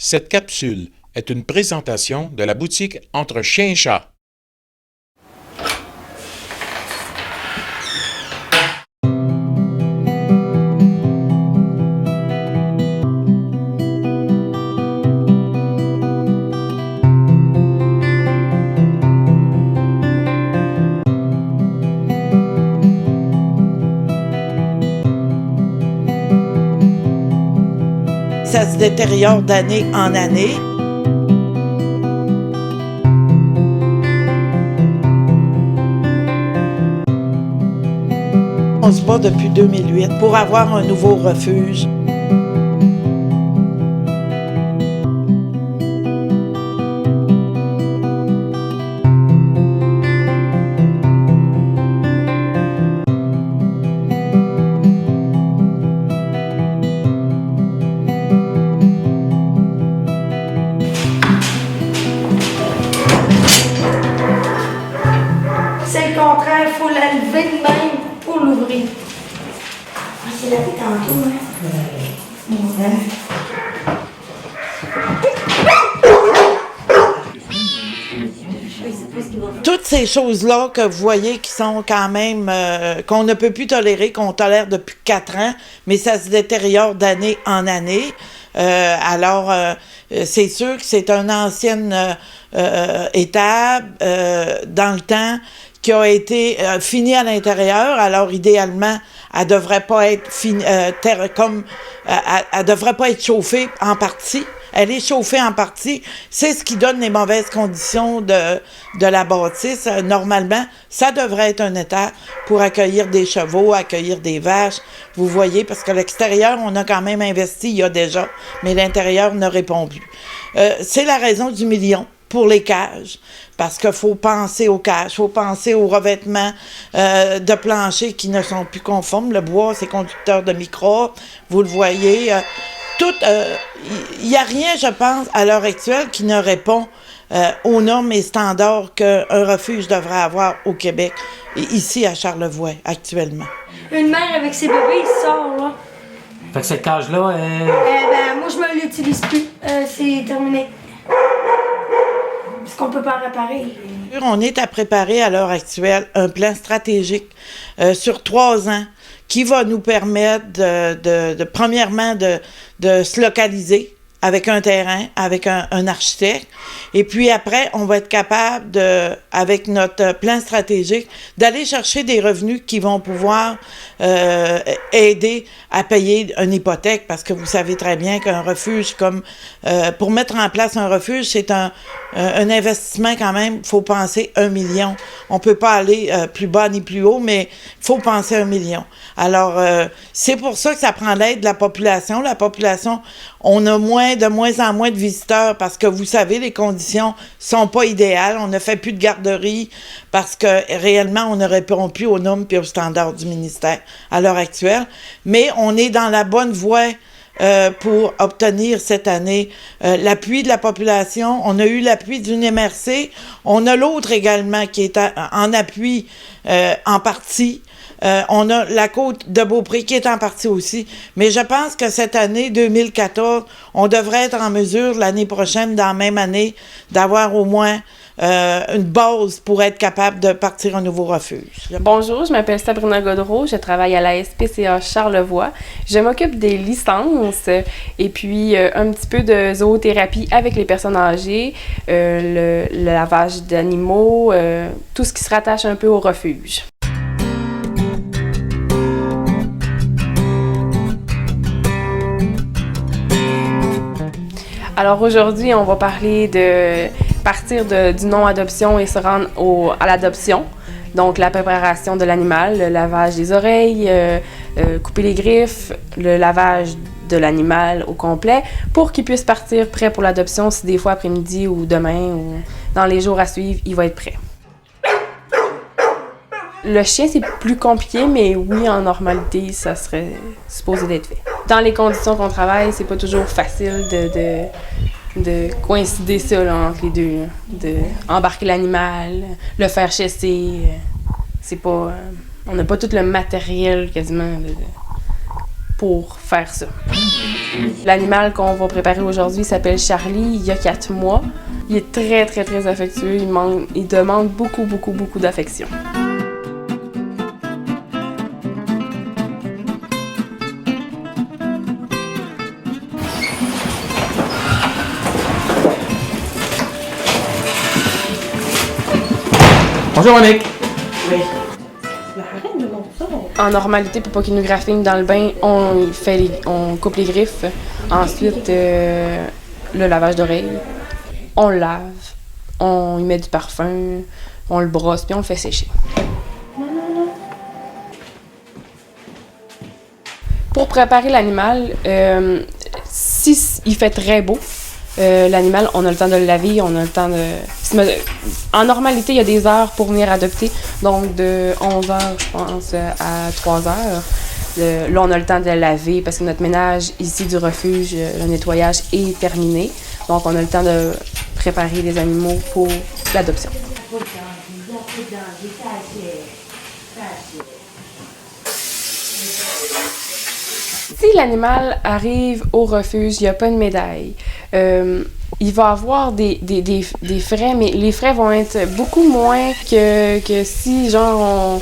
Cette capsule est une présentation de la boutique Entre Chien et Chat. Ça se détériore d'année en année. On se bat depuis 2008 pour avoir un nouveau refuge. C'est le contraire, il faut la lever de même pour l'ouvrir. On s'est lavé tantôt, hein? Toutes ces choses-là que vous voyez qui sont quand même, qu'on ne peut plus tolérer, qu'on tolère depuis 4 ans, mais ça se détériore d'année en année. Alors, c'est sûr que c'est une ancienne étape dans le temps qui a été finie à l'intérieur. Alors, idéalement, elle devrait pas être elle devrait pas être chauffée en partie. Elle est chauffée en partie. C'est ce qui donne les mauvaises conditions de la bâtisse. Normalement, ça devrait être un état pour accueillir des chevaux, accueillir des vaches. Vous voyez, parce que l'extérieur, on a quand même investi il y a déjà, mais l'intérieur ne répond plus. C'est la raison du million pour les cages, parce qu'il faut penser aux cages, il faut penser aux revêtements de plancher qui ne sont plus conformes. Le bois, c'est conducteur de microbes, vous le voyez. Il n'y a rien, je pense, à l'heure actuelle qui ne répond aux normes et standards qu'un refuge devrait avoir au Québec, et ici à Charlevoix, actuellement. Une mère avec ses bébés, il sort, là. Fait que cette cage-là, Moi, je me l'utilise plus. C'est terminé. Parce qu'on peut pas réparer. On est à préparer à l'heure actuelle un plan stratégique sur 3 ans qui va nous permettre premièrement de se localiser avec un terrain, avec un architecte. Et puis après, on va être capable, avec notre plan stratégique, d'aller chercher des revenus qui vont pouvoir aider à payer une hypothèque, parce que vous savez très bien qu'un refuge, pour mettre en place un refuge, c'est un investissement quand même. Il faut penser 1 million. On peut pas aller plus bas ni plus haut, mais il faut penser 1 million. Alors, c'est pour ça que ça prend l'aide de la population. La population, on a de moins en moins de visiteurs parce que, vous savez, les conditions sont pas idéales. On ne fait plus de garderie parce que, réellement, on ne répond plus aux normes et aux standards du ministère à l'heure actuelle. Mais on est dans la bonne voie pour obtenir cette année l'appui de la population. On a eu l'appui d'une MRC. On a l'autre également qui est en appui en partie. On a la côte de Beaupré qui est en partie aussi. Mais je pense que cette année 2014, on devrait être en mesure, l'année prochaine, dans la même année, d'avoir au moins une base pour être capable de partir un nouveau refuge. Bonjour, je m'appelle Sabrina Godreau, je travaille à la SPCA Charlevoix. Je m'occupe des licences et puis un petit peu de zoothérapie avec les personnes âgées, le lavage d'animaux, tout ce qui se rattache un peu au refuge. Alors aujourd'hui, on va parler de partir du non-adoption et se rendre à l'adoption. Donc la préparation de l'animal, le lavage des oreilles, couper les griffes, le lavage de l'animal au complet pour qu'il puisse partir prêt pour l'adoption si des fois après-midi ou demain ou dans les jours à suivre, il va être prêt. Le chien, c'est plus compliqué, mais oui, en normalité, ça serait supposé d'être fait. Dans les conditions qu'on travaille, c'est pas toujours facile de coïncider ça là, entre les deux. De embarquer l'animal, le faire chasser. C'est pas... on n'a pas tout le matériel quasiment pour faire ça. L'animal qu'on va préparer aujourd'hui s'appelle Charlie, il y a 4 mois. Il est très, très, très affectueux. Il demande beaucoup, beaucoup, beaucoup d'affection. Bonjour, Monique. Oui. En normalité, pour pas qu'il nous graffigne dans le bain, on coupe les griffes. Ensuite, le lavage d'oreilles. On le lave, on y met du parfum, on le brosse, puis on le fait sécher. Pour préparer l'animal, si il fait très beau, l'animal, on a le temps de le laver, on a le temps de... En normalité, il y a des heures pour venir adopter, donc de 11 heures, je pense, à 3 heures. Là, on a le temps de le laver parce que notre ménage ici du refuge, le nettoyage est terminé. Donc, on a le temps de préparer les animaux pour l'adoption. Si l'animal arrive au refuge, il n'y a pas de médaille, il va avoir des frais, mais les frais vont être beaucoup moins que si, genre,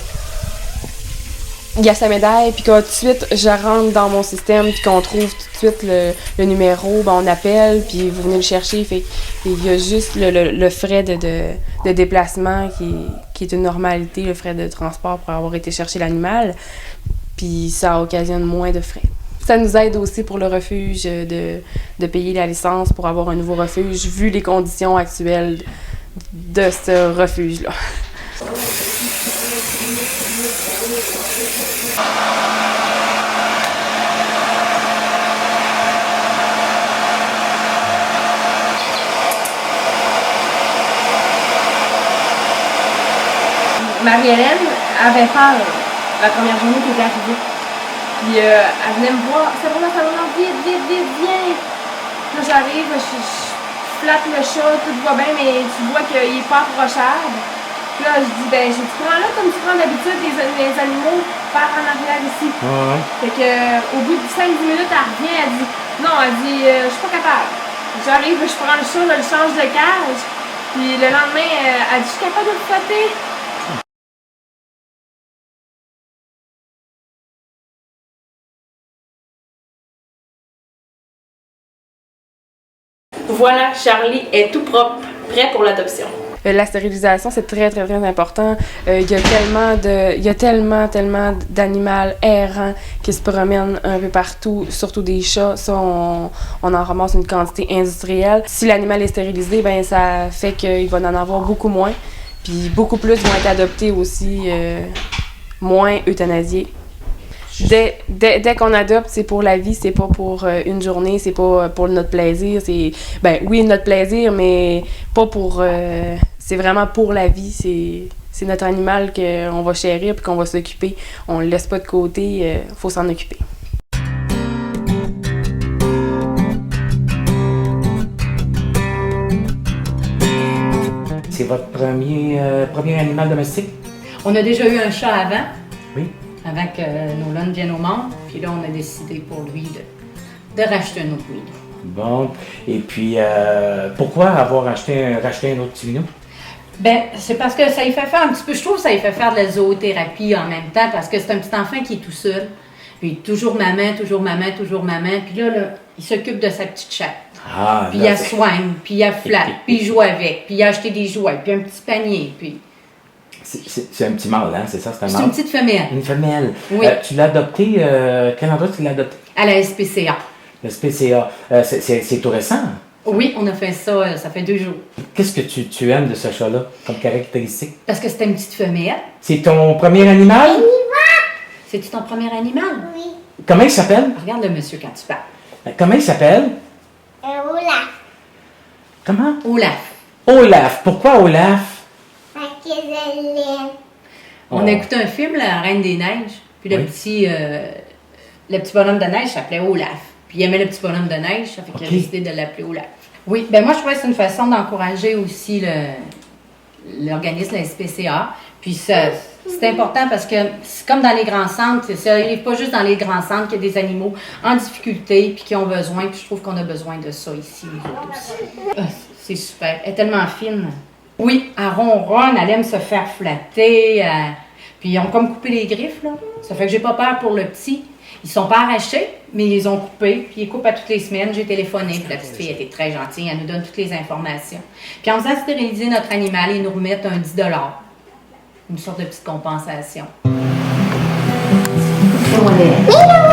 il y a sa médaille, puis que tout de suite, je rentre dans mon système, puis qu'on trouve tout de suite le numéro, ben on appelle, puis vous venez le chercher. Fait il y a juste le frais de déplacement qui est une normalité, le frais de transport pour avoir été chercher l'animal, puis ça occasionne moins de frais. Ça nous aide aussi pour le refuge de payer la licence pour avoir un nouveau refuge, vu les conditions actuelles de ce refuge-là. Marie-Hélène avait peur la première journée qui était arrivée. Puis elle venait me voir, c'est vraiment vite, viens. Là j'arrive, je flatte le chat, tout va bien, mais tu vois qu'il est pas approchable. Puis là je dis, ben j'ai dit, prends-le comme tu prends d'habitude les animaux, par en arrière ici. Ouais. Fait que au bout de 5-10 minutes, elle revient, elle dit, non, elle dit, je suis pas capable. J'arrive, je prends le chat, je le change de cage. Puis le lendemain, elle dit, je suis capable de le frotter. Voilà, Charlie est tout propre, prêt pour l'adoption. La stérilisation, c'est très, très, très important. Il y a tellement d'animaux errants qui se promènent un peu partout, surtout des chats. Ça, on en ramasse une quantité industrielle. Si l'animal est stérilisé, ben ça fait qu'il va en avoir beaucoup moins. Puis beaucoup plus vont être adoptés aussi, moins euthanasiés. Dès qu'on adopte, c'est pour la vie, c'est pas pour une journée, c'est pas pour notre plaisir. Ben oui, notre plaisir, mais pas pour... c'est vraiment pour la vie, c'est notre animal qu'on va chérir puis qu'on va s'occuper. On le laisse pas de côté, faut s'en occuper. C'est votre premier animal domestique? On a déjà eu un chat avant. Oui. Avant que Nolan vienne au monde. Puis là, on a décidé pour lui de racheter un autre minou. Bon. Et puis, pourquoi avoir racheté un autre petit minou? Ben, c'est parce que ça lui fait faire un petit peu, je trouve que ça lui fait faire de la zoothérapie en même temps, parce que c'est un petit enfant qui est tout seul. Puis toujours maman, toujours maman, toujours maman. Puis là, il s'occupe de sa petite chatte. Ah, Puis il la soigne, puis il la flatte, puis il joue avec, puis il a acheté des jouets, puis un petit panier, puis... C'est un petit mâle, hein? C'est ça, c'est un C'est mâle? une petite femelle. Une femelle. Oui. Tu l'as adopté, quel endroit tu l'as adopté? À la SPCA. Le SPCA. C'est tout récent. Oui, on a fait ça, ça fait 2 jours. Qu'est-ce que tu aimes de ce chat-là comme caractéristique? Parce que c'était une petite femelle. C'est ton premier animal? C'est-tu ton premier animal? Oui. Comment il s'appelle? Regarde le monsieur quand tu parles. Comment il s'appelle? Olaf. Comment? Olaf. Olaf. Pourquoi Olaf? Parce que je l'aime. On a écouté un film, La Reine des Neiges. Puis le petit bonhomme de neige s'appelait Olaf. Puis il aimait le petit bonhomme de neige, ça fait qu'il a décidé de l'appeler Olaf. Oui, ben moi je trouvais que c'est une façon d'encourager aussi l'organisme, la SPCA. Puis ça, C'est important parce que c'est comme dans les grands centres, ça n'arrive pas juste dans les grands centres qu'il y a des animaux en difficulté puis qui ont besoin. Puis je trouve qu'on a besoin de ça ici, nous autres aussi. Ah, c'est super. Elle est tellement fine. Oui, elle ronronne, elle aime se faire flatter. Puis ils ont comme coupé les griffes, là. Ça fait que j'ai pas peur pour le petit. Ils sont pas arrachés, mais ils les ont coupés. Puis ils coupent à toutes les semaines. J'ai téléphoné, puis la petite fille était très gentille. Elle nous donne toutes les informations. Puis en faisant stériliser notre animal, ils nous remettent un 10 $. Une sorte de petite compensation. Hello!